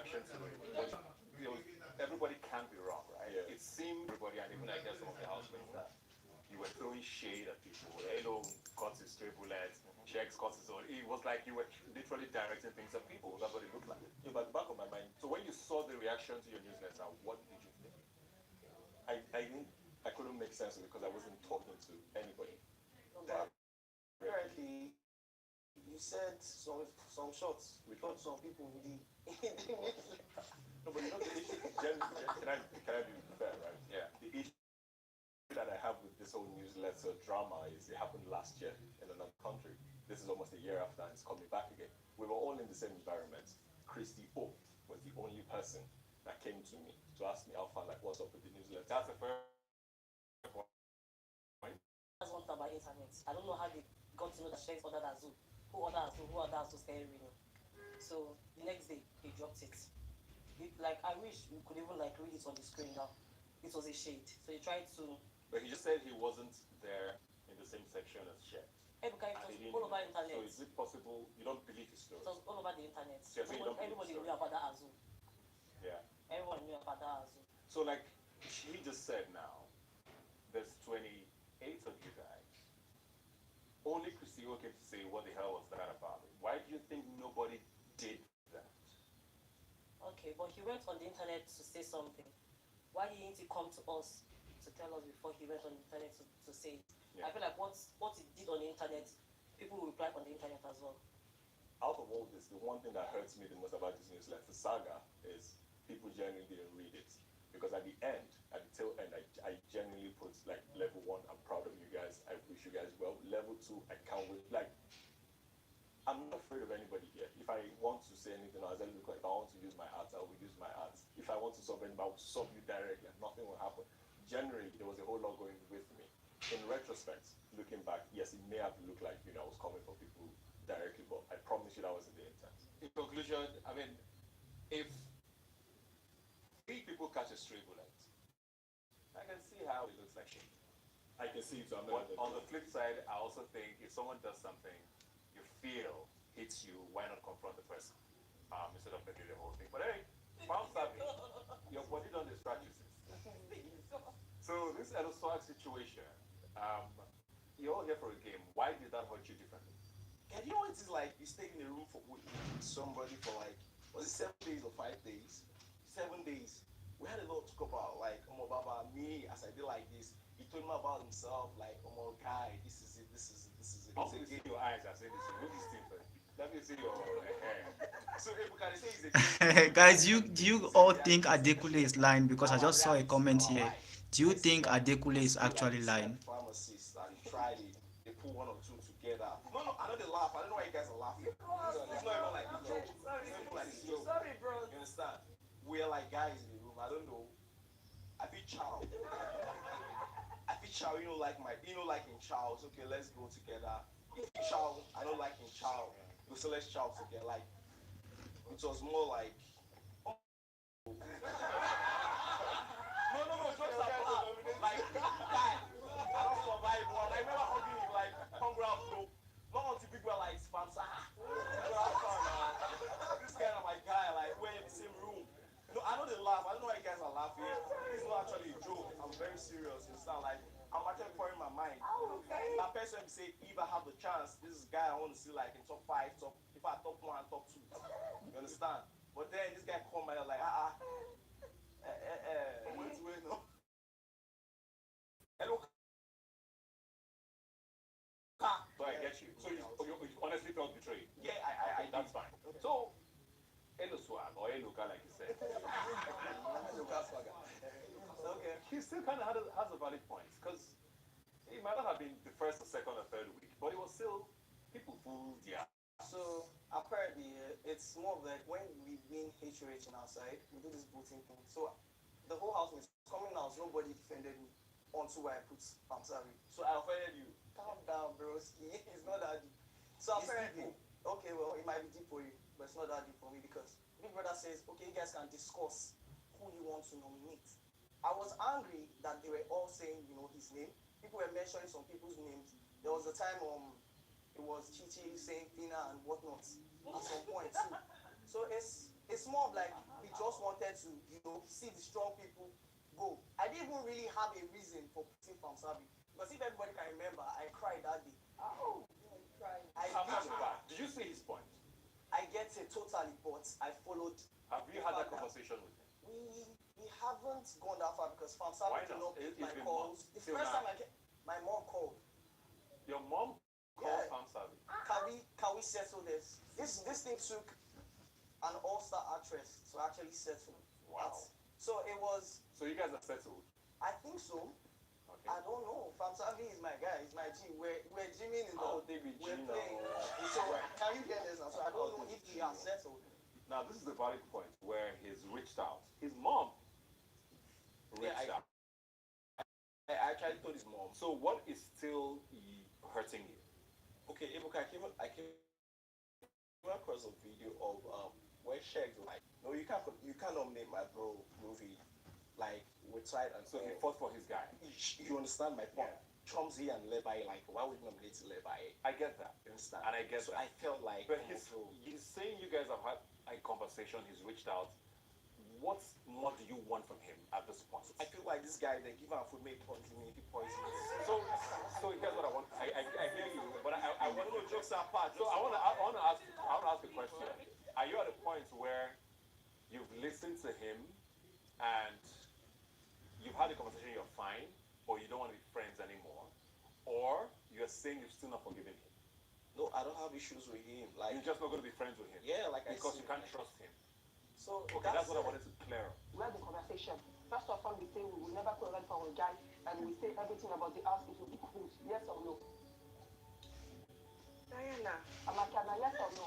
reaction to it. Was, everybody can't be wrong, right? Yeah. It seemed everybody, and even I guess some of the housemates, that you were throwing shade at people. Cuts his stray bullets, checks cuts his own. It was like you were literally directing things at people. That's what it looked like. Yeah, but back of my mind. So when you saw the reaction to your newsletter, what did you think? I didn't. I couldn't make sense of it because I wasn't talking to anybody. But apparently, you said some shots. We thought some people in the newsletter. No, but you know the issue. Can I be fair, right? Yeah. The issue that I have with this whole newsletter drama is it happened last year in another country. This is almost a year after, and it's coming back again. We were all in the same environment. Christy O was the only person that came to me to ask me, Alpha, like, what's up with the newsletter? That's the first point. That's one thing about internet. I don't know how they got to know that Shanks ordered Azul. Who ordered Azul? Who ordered Azul stay reading? So the next day they dropped it. Like I wish we could even like read it on the screen now. It was a shade. So he tried to. But he just said he wasn't there in the same section as Shet. Ebuka, it was all over the internet. So is it possible you don't believe his story? It was all over the internet. So everybody knew about that Azul. Yeah. Everyone knew about that Azul. So like he just said now, there's 28 of you guys. Only Christy came to say, what the hell was that about? Why do you think nobody did that? Okay, but he went on the internet to say something. Why didn't he come to us to tell us before he went on the internet to say it? Yeah. I feel like what he did on the internet, people will reply on the internet as well. Out of all this, the one thing that hurts me the most about this newsletter saga is people genuinely didn't read it. Because at the end, at the tail end, I genuinely put like level 1, I'm proud of you guys, I wish you guys well. Level 2, I can't wait. Like, I'm not afraid of anybody here. If I want to say anything, I'll look like if I want to use my art, I will use my art. If I want to solve anything, I will solve you directly and nothing will happen. Generally, there was a whole lot going with me. In retrospect, looking back, yes, it may have looked like, I was coming for people directly, but I promise you that wasn't the intent. In conclusion, I mean, if 3 people catch a stray bullet, I can see how it looks like shit. I can see it. But on the flip side, I also think if someone does something you feel hits you, why not confront the person instead of making the whole thing? But hey, found savvy. Your body don't distract you. So this Edo Swag situation, you're all here for a game. Why did that hurt you differently? And you know what it is like? You stay in a room with somebody for like, was it 7 days or 5 days? 7 days. We had a lot to talk about, like, Baba, me, as I did like this. He told me about himself, like, guy, this is it. Also, you see your eyes, I said this. Look this thing first. Let me see your hair. So, can say he's a Guys, do you all think Adekule is lying? Because I just saw a comment here. Do you think Adekule is actually lying? Pharmacists and tried it. They put 1 or 2 together. No, I know they laugh. I don't know why you guys are laughing. It's not even like a joke. Sorry, bro. You understand? We're like guys in the room. I don't know. I feel child. Like in Charles. Okay, let's go together. If child, I don't like in child. So let's child together. Like it was more like. No, jokes apart. Like, guy, I don't survive one. I remember hugging you like hungry out, bro. Not until people are like sponsor. This guy and my guy, like we're in the same room. No, I know they laugh. I don't know why you guys are laughing. It's not actually a joke. I'm very serious. It's not like I'm actually pouring my mind. That person say, if I have the chance, this is guy I want to see like in top 5, if I top 1 and top 2. You understand? But then this guy come and like, wait, no. Hello. So I get you. So you honestly felt betrayed. Yeah, I That's fine. So, Elo Swag or Eluka, like you said. Okay. He still kind of has a valid point because it might not have been the first or second or third week, but it was still people fooled. Yeah. So apparently, it's more of like when we win HOH on our side, we do this voting thing. So the whole house was coming out, nobody defended me until I put Pamsari. So I offended you. Calm down, broski. It's not that deep. So apparently, okay, well, it might be deep for you, but it's not that deep for me because Big Brother says, okay, you guys can discuss who you want to nominate. I was angry that they were all saying, his name. People were mentioning some people's names. There was a time it was Chichi saying Fina and whatnot at some point too. So it's it's more of like we just wanted to, see the strong people go. I didn't even really have a reason for putting Famsavi. Because if everybody can remember, I cried that day. Oh, you cried. How much of that? Did you see his point? I get it totally, but I followed. Have you had that conversation with him? We haven't gone that far because Famsavi did not pick my calls. The first time my mom called. Your mom called Famsavi? Can we settle this? This thing took an all-star actress to actually settle. Wow. So it was. So you guys are settled? I think so. Okay. I don't know. Famsavi is my guy. He's my G. We're gymming in the. We're playing. So can you get this now? So I don't know if he has settled. Now this is the valid point where he's reached out. His mom reached out. I actually told his mom. So what is still hurting you? Okay, Ibuka, I came across a video of where Sheikh was like, no, you can't nominate my bro movie. Like we tried, and So he fought for his guy. You understand my point? Yeah. Chomsy and Levi, like why would you nominate Levi? I get that. You understand? And I get so that. I felt like, But he's saying you guys have had a conversation, he's reached out. What more do you want from him at this point? I feel like this guy, they give him food made poison. So here's what I want. I hear you, but I want to Jokes apart. So I want to ask a question. Are you at a point where you've listened to him and you've had a conversation, you're fine, or you don't want to be friends anymore, or you're saying you've still not forgiven him? No, I don't have issues with him. Like You're just not going to be friends with him? yeah, like Because I you can't trust him. So Okay, that's what I wanted to clear up. We had the conversation. First of all, we say we will never tolerate for a guy, and we say everything about the house is will be good. Yes or no? Diana, Amakana, yes or no?